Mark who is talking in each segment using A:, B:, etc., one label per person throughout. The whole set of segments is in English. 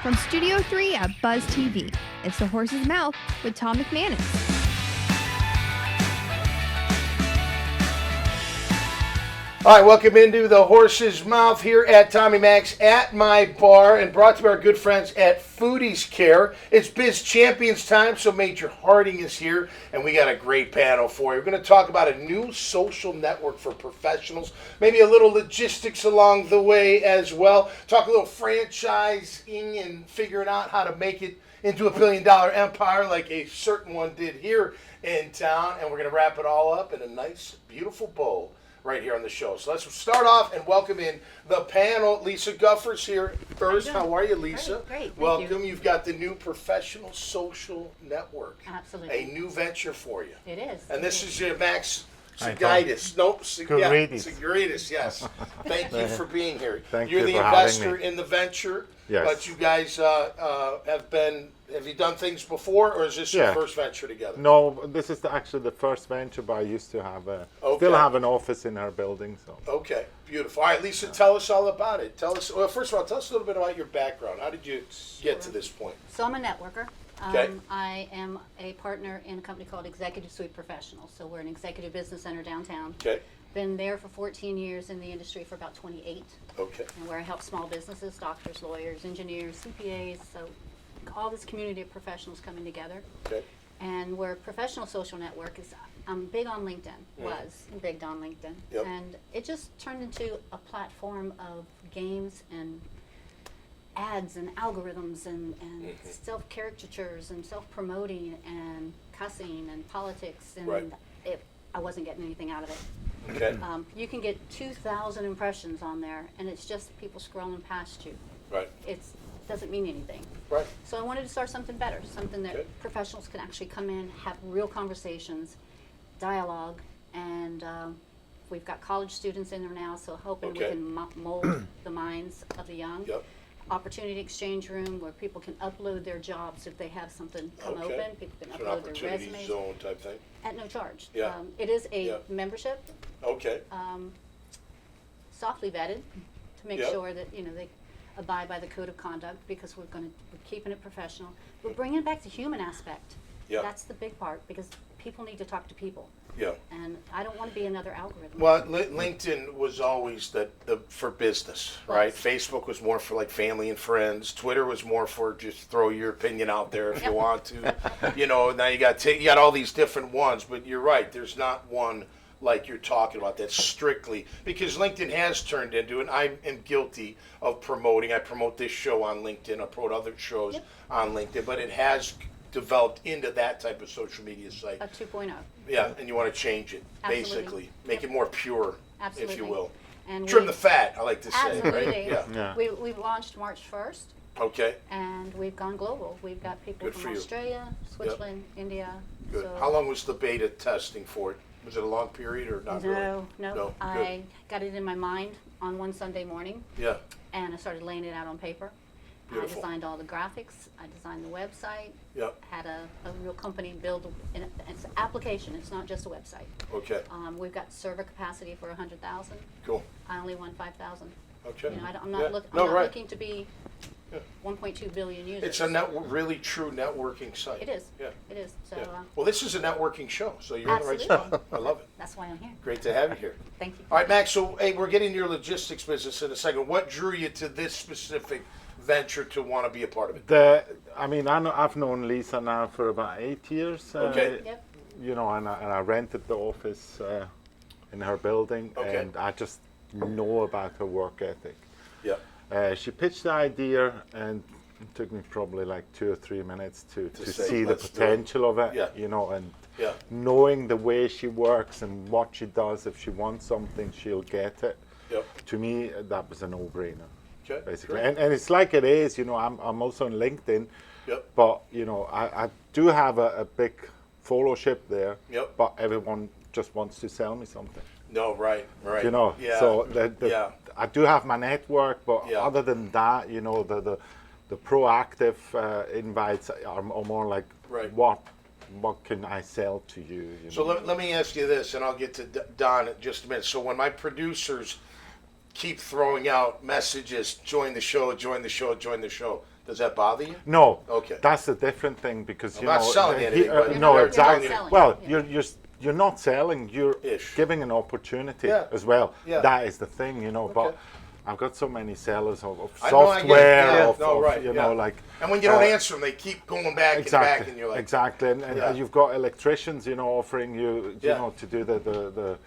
A: From Studio 3 at Buzz TV, it's The Horse's Mouth with Tom McManus.
B: All right, welcome into The Horse's Mouth here at Tommy Max at my bar, and brought to you by our good friends at Foodies Care. It's Biz Champions time, so Major Harding is here, and we got a great panel for you. We're going to talk about a new social network for professionals, maybe a little logistics along the way as well. Talk a little franchising and figuring out how to make it into a billion-dollar empire like a certain one did here in town, and we're going to wrap it all up in a nice, beautiful bow right here on the show. So let's start off and welcome in the panel. Lisa Gufford's here first. How are you, Lisa?
C: Great.
B: Welcome. You've got the new Professional Social Network.
C: Absolutely.
B: A new venture for you.
C: It is.
B: And this is your Max Sgouridis. Nope. Sgouridis, yes. Thank you for being here.
D: Thank
B: You're
D: you
B: the
D: for
B: investor
D: having me.
B: in the venture.
D: Yes.
B: But you guys have you done things before, or is this your first venture together?
D: No, this is actually the first venture, but I used to have still have an office in our building. So.
B: Okay, beautiful. All right, Lisa, tell us all about it. First of all, tell us a little bit about your background. How did you get to this point?
C: So I'm a networker.
B: Okay.
C: I am a partner in a company called Executive Suite Professionals. So we're an executive business center downtown.
B: Okay.
C: Been there for 14 years, in the industry for about 28.
B: Okay.
C: And where I help small businesses, doctors, lawyers, engineers, CPAs, so all this community of professionals coming together.
B: Okay.
C: And where Professional Social Network is, I'm big on LinkedIn, big on LinkedIn.
B: Yep.
C: And it just turned into a platform of games and ads and algorithms and self-caricatures and self-promoting and cussing and politics. And
B: Right.
C: I wasn't getting anything out of it.
B: Okay.
C: You can get 2,000 impressions on there, and it's just people scrolling past you.
B: Right.
C: It doesn't mean anything.
B: Right.
C: So I wanted to start something better, something that
B: Okay.
C: professionals can actually come in, have real conversations, dialogue, and we've got college students in there now, so hoping we
B: Okay.
C: can mold the minds of the young.
B: Yep.
C: Opportunity exchange room where people can upload their jobs if they have something come
B: Okay.
C: open. People can
B: It's an
C: upload their
B: opportunity
C: resumes
B: zone type thing.
C: at no charge.
B: Yeah.
C: It is a
B: Yeah.
C: membership,
B: Okay.
C: softly vetted to make
B: Yeah.
C: sure that they abide by the code of conduct, because we're keeping it professional. We're bringing it back to human aspect.
B: Yeah.
C: That's the big part, because people need to talk to people,
B: Yeah.
C: and I don't want to be another algorithm.
B: Well, LinkedIn was always the for business, right?
C: Was.
B: Facebook was more for like family and friends. Twitter was more for just throw your opinion out there if you want to. Now you got all these different ones, but you're right. There's not one like you're talking about that's strictly, because LinkedIn has turned into, and I am guilty of promoting. I promote this show on LinkedIn. I promote other shows on LinkedIn, but it has developed into that type of social media site.
C: A 2.0.
B: Yeah, and you want to change it,
C: Absolutely.
B: basically. Make it more pure,
C: Absolutely.
B: if you will.
C: And
B: Trim the fat, I like to say,
C: Absolutely.
B: right? Yeah.
D: Yeah.
C: We've launched March 1st,
B: Okay,
C: and we've gone global. We've got people
B: Good for
C: from
B: you.
C: Australia, Switzerland, India.
B: good.
C: So
B: How long was the beta testing for it? Was it a long period or not really?
C: No.
B: No,
C: I got it in my mind on one Sunday morning,
B: Yeah,
C: and I started laying it out on paper.
B: Beautiful.
C: I designed all the graphics. I designed the website.
B: yeah,
C: Had a real company build it's an application. It's not just a website.
B: okay,
C: We've got server capacity for 100,000.
B: cool,
C: I only want 5,000.
B: okay.
C: I'm
B: Yeah.
C: not, I'm
B: No,
C: not
B: right.
C: looking to be
B: Yeah.
C: 1.2 billion users.
B: It's a really true networking site.
C: It is.
B: Yeah.
C: It is. So
B: Yeah. Well, this is a networking show, so you're in the right
C: Absolutely.
B: spot. I love it.
C: that's why I'm here.
B: Great to have you here.
C: Thank you.
B: All right, Max, so hey, we're getting to your logistics business in a second. What drew you to this specific venture to want to be a part of it?
D: I've known Lisa now for about 8 years.
B: Okay.
C: Yep.
D: And I rented the office in her building,
B: Okay.
D: and I just know about her work ethic.
B: Yeah,
D: She pitched the idea, and it took me probably like 2 or 3 minutes to
B: say,
D: see the
B: "Let's do it."
D: potential of it.
B: Yeah.
D: And
B: yeah,
D: knowing the way she works and what she does, if she wants something, she'll get it.
B: yep.
D: To me, that was a no-brainer,
B: Okay,
D: basically.
B: great.
D: And it's like it is, I'm also on LinkedIn,
B: Yep.
D: but, I do have a big followership there,
B: Yep.
D: but everyone just wants to sell me something.
B: No, right. Yeah.
D: So
B: Yeah.
D: I do have my network, but
B: Yeah.
D: other than that, the proactive invites are more like,
B: Right.
D: what can I sell to you?
B: So let me ask you this, and I'll get to Don in just a minute. So when my producers keep throwing out messages, join the show, join the show, join the show, Does that bother you?
D: No.
B: Okay.
D: That's a different thing because
B: I'm not selling anything, but
D: no,
C: you're
D: exactly.
C: not selling.
D: Well,
C: Yeah.
D: you're not selling. You're
B: Ish.
D: giving an opportunity
B: Yeah.
D: as well.
B: Yeah.
D: That is the thing, you know.
B: Okay.
D: But I've got so many sellers of
B: I know, I get it.
D: software,
B: Yeah.
D: of,
B: No, right,
D: you
B: yeah.
D: know, like.
B: And when you don't answer them, they keep going back and back, and you're like,
D: exactly, and
B: Yeah.
D: you've got electricians, you know, offering you, you
B: Yeah.
D: know, to do the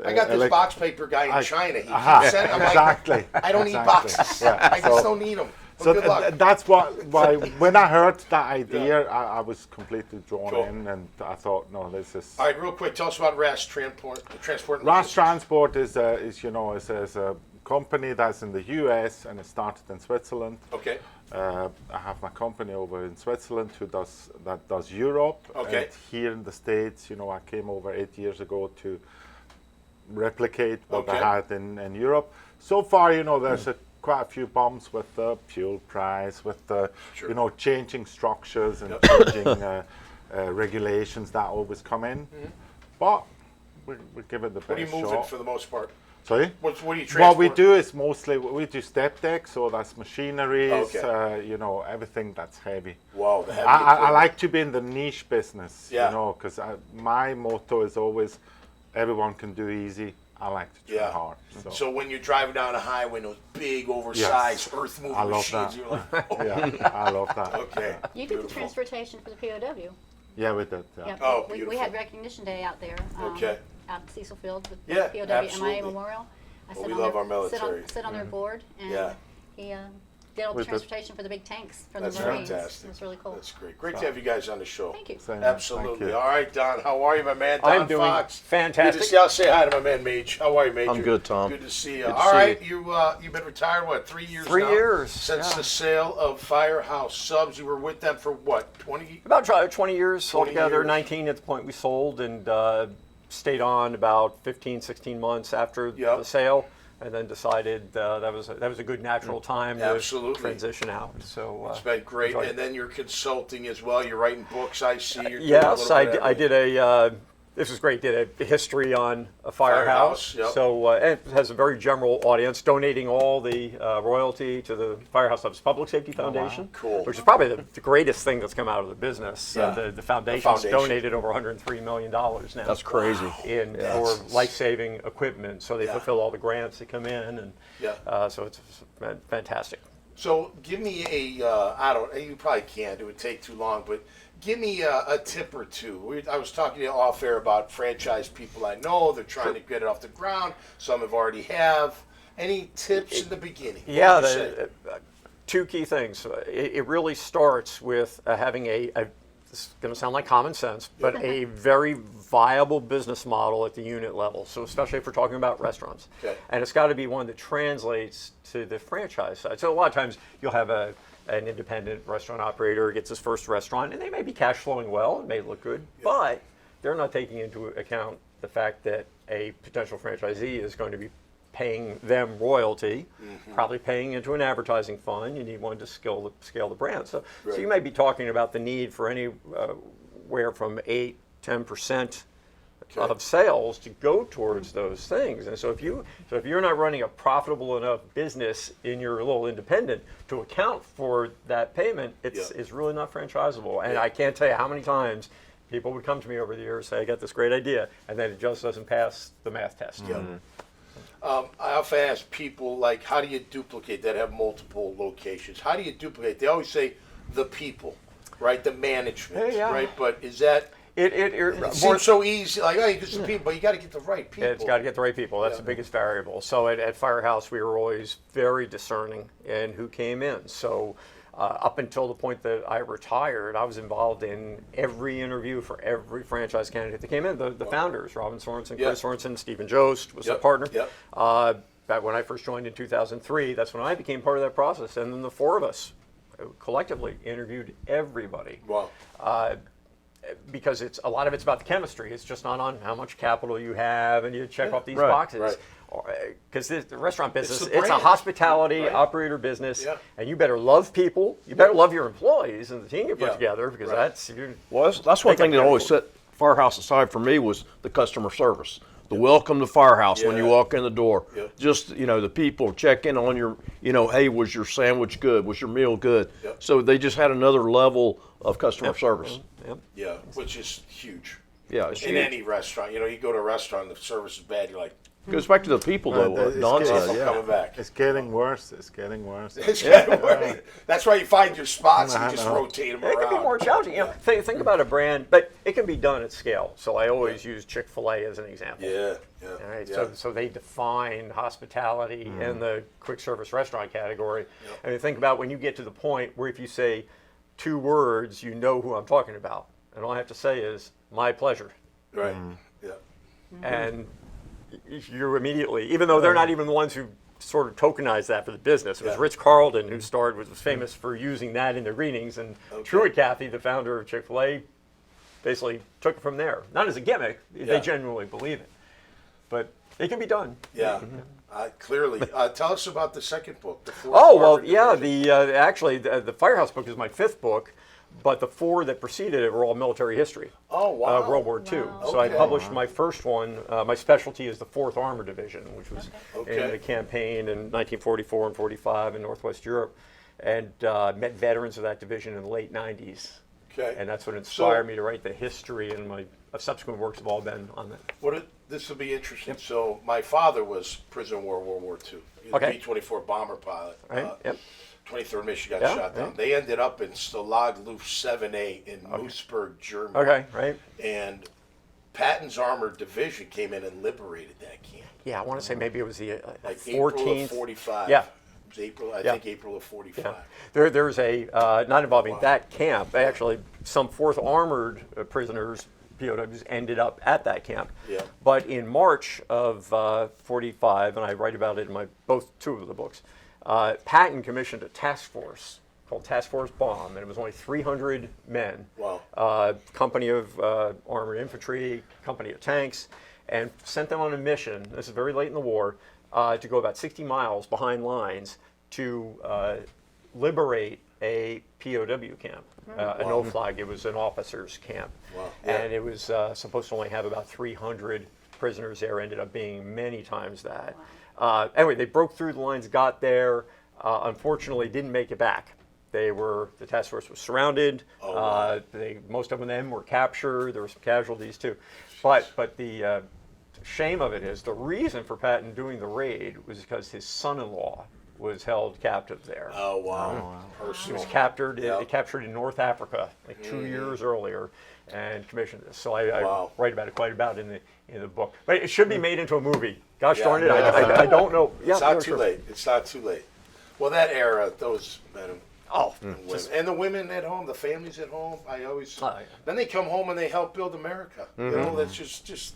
B: I got this box paper guy in China. He
D: Aha,
B: keeps sending. I'm
D: exactly.
B: like, I don't need
D: Exactly.
B: boxes.
D: Yeah.
B: I just
D: So-
B: don't need them.
D: So
B: Well, good luck.
D: that's why when I heard that idea, I was completely drawn
B: Cool.
D: in, and I thought, no, this is.
B: All right, real quick, tell us about Rast Transport. And
D: Rast
B: Logistics.
D: Transport is a company that's in the U.S. and it started in Switzerland.
B: Okay.
D: I have my company over in Switzerland that does Europe.
B: Okay.
D: And here in the States, you know, I came over 8 years ago to replicate what
B: Okay.
D: I had in Europe. So far, you know, there's quite a few bumps with the fuel price, with the,
B: Sure.
D: you know, changing structures and
B: Yep.
D: changing regulations that always come in. But we give it the best
B: What are you moving
D: shot.
B: for the most part?
D: Sorry?
B: What do you transport?
D: What we do is mostly we do step deck, so that's machineries,
B: Okay.
D: you know, everything that's heavy.
B: Wow, the heavy
D: I
B: equipment.
D: like to be in the niche business,
B: Yeah.
D: you know, because my motto is always everyone can do easy. I like to try
B: Yeah.
D: hard.
B: So when you're driving down a highway, those big, oversized, earth-moving
D: I love
B: machines,
D: that.
B: you're like, oh,
D: Yeah, I love that.
B: okay.
C: You did the
B: Beautiful.
C: transportation for the POW.
D: Yeah, we did. Yeah.
C: Yep.
B: Oh,
C: we
B: beautiful.
C: had recognition day out there.
B: Okay.
C: Out at Cecil Field with
B: Yeah,
C: POW
B: absolutely.
C: MIA Memorial. I
B: Well,
C: sit
B: we
C: on
B: love
C: their,
B: our military.
C: Sit on their board, and
B: Yeah.
C: he did all the
D: We did.
C: transportation for the big tanks from
B: That's
C: the Marines.
B: fantastic.
C: It was really cool.
B: That's great. Great to have you guys on the show.
C: Thank you.
D: Same,
B: Absolutely.
D: thank you.
B: All right, Don. How are you, my man? Don
E: I'm doing
B: Fox.
E: fantastic.
B: Good to see you. I'll say hi to my man, Mage. How are you, Major?
E: I'm good, Tom.
B: Good to see you.
E: Good to
B: All
E: see
B: right, you've been retired, what, 3 years
E: 3
B: now?
E: years,
B: Since
E: yeah.
B: the sale of Firehouse Subs. You were with them for what, 20?
E: About 20 years
B: 20
E: altogether,
B: years.
E: 19 at the point we sold, and stayed on about 15, 16 months after
B: Yep.
E: the sale, and then decided that was a good natural time
B: Absolutely.
E: to transition out. So
B: It's been great.
E: enjoyed it.
B: And then you're consulting as well. You're writing books, I see. You're doing a
E: Yes,
B: little
E: I,
B: bit of
E: I
B: everything.
E: did this was great. Did a history on a
B: Firehouse,
E: firehouse.
B: yep.
E: So and it has a very general audience, donating all the royalty to the Firehouse Subs Public Safety Foundation.
B: Cool.
E: Which is probably the greatest thing that's come out of the business.
B: Yeah.
E: The foundation's
B: foundation.
E: donated over $103 million now.
F: That's crazy.
E: For life-saving equipment. So they
B: Yeah.
E: fulfill all the grants that come in, and
B: Yeah.
E: so it's fantastic.
B: So give me I don't, you probably can't, it would take too long, but give me a tip or two. I was talking to you off air about franchise people I know. They're trying to get it off the ground. Some have already have. Any tips in the beginning? What
E: Yeah,
B: would you say?
E: two key things. It really starts with having this is going to sound like common sense, but a very viable business model at the unit level. So especially if we're talking about restaurants.
B: Okay.
E: And it's got to be one that translates to the franchise side. So a lot of times you'll have an independent restaurant operator gets his first restaurant, and they may be cash flowing well, it may look good, but they're not taking into account the fact that a potential franchisee is going to be paying them royalty, probably paying into an advertising fund. You need one to scale the brand. So you may be talking about the need for anywhere from 8-10% of sales to go towards those things. And so if you're not running a profitable enough business in your little independent to account for that payment, it's really not franchisable. And I can't tell you how many times people would come to me over the years and say, I got this great idea, and then it just doesn't pass the math test.
B: I often ask people, like, how do you duplicate that have multiple locations? How do you duplicate? They always say the people, right? The management,
E: Yeah.
B: right? But is that, it seems so easy, like, oh, you get some people, but you got to get the right people.
E: It's got to get the right people. That's the biggest variable. So at Firehouse, we were always very discerning in who came in. So up until the point that I retired, I was involved in every interview for every franchise candidate that came in. The founders, Robin Sorensen, Chris Sorensen, Stephen Jost was a partner. Back when I first joined in 2003, that's when I became part of that process. And then the four of us collectively interviewed everybody.
B: Wow.
E: Because a lot of it's about the chemistry. It's just not on how much capital you have, and you check off these boxes. Because the restaurant business, it's a hospitality operator business, and you better love people. You better love your employees and the team you put together, because that's
F: Well, that's one thing that always set Firehouse aside for me was the customer service. the welcome to Firehouse when you
B: Yeah.
F: walk in the door.
B: Yep.
F: Just, the people check in on your, hey, was your sandwich good? Was your meal good?
B: Yep.
F: So they just had another level of customer service.
E: Yep.
B: Yeah, which is huge.
F: Yeah, it's
B: In
F: huge.
B: any restaurant, you go to a restaurant, the service is bad. You're like,
F: Goes back to the people, though.
D: It's
F: Don
D: getting-
F: said,
B: I'm coming back.
D: It's getting worse. It's getting worse.
B: It's getting worse. That's why you find your spots and you just
D: I know.
B: rotate them
E: It
B: around.
E: can be more challenging. Think about a brand, but it can be done at scale. So I always use Chick-fil-A as an example.
B: Yeah, yeah.
E: All right,
B: yeah.
E: so they define hospitality in the quick service restaurant category. I mean, think about when you get to the point where if you say 2 words, you know who I'm talking about. And all I have to say is, my pleasure.
B: Right. Yeah.
E: And you immediately, even though they're not even the ones who sort of tokenized that for the business. It was
B: Yeah.
E: Rich Carlton who was famous for using that in their greetings, and Truett Cathy, the founder of Chick-fil-A, basically took it from there. Not as a gimmick,
B: Yeah.
E: they genuinely believe it. But it can be done.
B: Yeah. Clearly. Tell us about the second book. The fourth
E: Oh, well,
B: Harvard
E: yeah,
B: Division.
E: actually, the Firehouse book is my 5th book, but the 4 that preceded it were all military history.
B: Oh, wow.
E: World War II.
C: Wow.
E: So I
B: Okay.
E: published my first one. My specialty is the 4th Armored Division, which was
B: Okay.
E: in the campaign in 1944 and 45 in Northwest Europe, and met veterans of that division in the late 90s.
B: Okay.
E: And that's what inspired me to write the history, and my subsequent works have all been on that.
B: This will be interesting. So my father was prisoner of World War II. He was a
E: Okay.
B: B-24 bomber pilot.
E: Right? Yep.
B: 23rd Michigan
E: Yeah,
B: shot down.
E: right.
B: They ended up in Stalag Luft 7A in Moosburg, Germany.
E: Okay, right?
B: And Patton's Armored Division came in and liberated that camp.
E: Yeah, I want to say maybe it was the
B: Like
E: 14th.
B: April of 45.
E: Yeah.
B: It was April, I
E: Yeah.
B: think April of 45.
E: Yeah. There's a, not involving that camp, actually, some 4th Armored prisoners, POWs, ended up at that camp.
B: Yeah.
E: But in March of 45, and I write about it in my 2 of the books, Patton commissioned a task force called Task Force Bomb, and it was only 300 men.
B: Wow.
E: Company of armored infantry, company of tanks, and sent them on a mission, this is very late in the war, to go about 60 miles behind lines to liberate a POW camp, a no-flag. It was an officers' camp.
B: Wow. Yeah.
E: And it was supposed to only have about 300 prisoners there, ended up being many times that. Anyway, they broke through the lines, got there, unfortunately didn't make it back. The task force was surrounded.
B: Oh, wow.
E: Most of them were captured. There were some casualties too. But the shame of it is the reason for Patton doing the raid was because his son-in-law was held captive there.
B: Oh, wow.
E: He
B: Personal.
E: was captured,
B: Yeah.
E: captured in North Africa like 2 years earlier, and commissioned this. So I
B: Wow.
E: write about it quite about in the book. But it should be made into a movie. Gosh
B: Yeah.
E: darn it, I don't know. Yeah,
B: It's not
E: yeah,
B: too
E: sure.
B: late. It's not too late. Well, that era, those men
E: Oh,
B: and women, and the women at home, the families at home,
E: yeah.
B: then they come home and they help build America. You know, that's just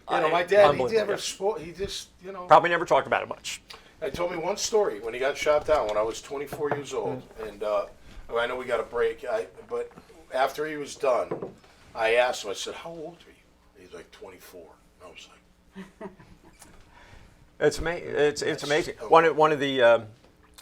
B: my dad, he
E: Unbelievable,
B: never
E: yeah.
B: spoke,
E: Probably never talked about it much.
B: He told me one story when he got shot down when I was 24 years old. And I know we got a break, but after he was done, I asked him, I said, how old are you? He's like 24. I was like,
E: It's amazing.
B: Okay.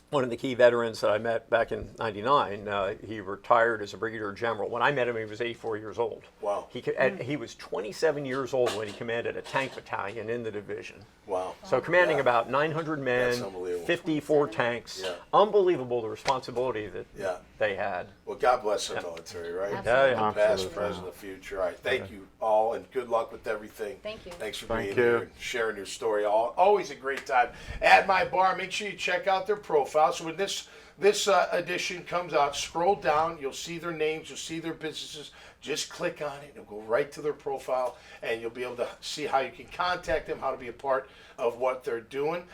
E: One of the key veterans that I met back in '99, he retired as a brigadier general. When I met him, he was 84 years old.
B: Wow.
E: He was 27 years old when he commanded a tank battalion in the division.
B: wow.
E: So commanding
B: Yeah.
E: about 900
B: That's
E: men,
B: unbelievable.
E: 54 tanks.
B: Yeah.
E: Unbelievable the responsibility that
B: Yeah.
E: they had.
B: Well, God bless the military, right?
C: Absolutely.
E: Yeah,
B: Past,
D: Absolutely.
B: present, the future. All right. Thank you all, and good luck with everything.
C: Thank you.
B: Thanks for
D: Thank
B: being
D: you.
B: here and sharing your story. Always a great time. At my bar, make sure you check out their profile. So when this edition comes out, scroll down. You'll see their names. You'll see their businesses. Just click on it. It'll go right to their profile, and you'll be able to see how you can contact them, how to be a part of what they're doing.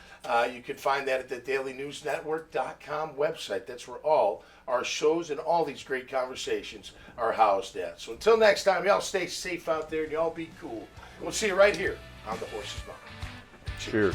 B: You can find that at the dailynewsnetwork.com website. That's where all our shows and all these great conversations are housed at. So until next time, y'all stay safe out there and y'all be cool. We'll see you right here on The Horse's Mouth.
F: Cheers.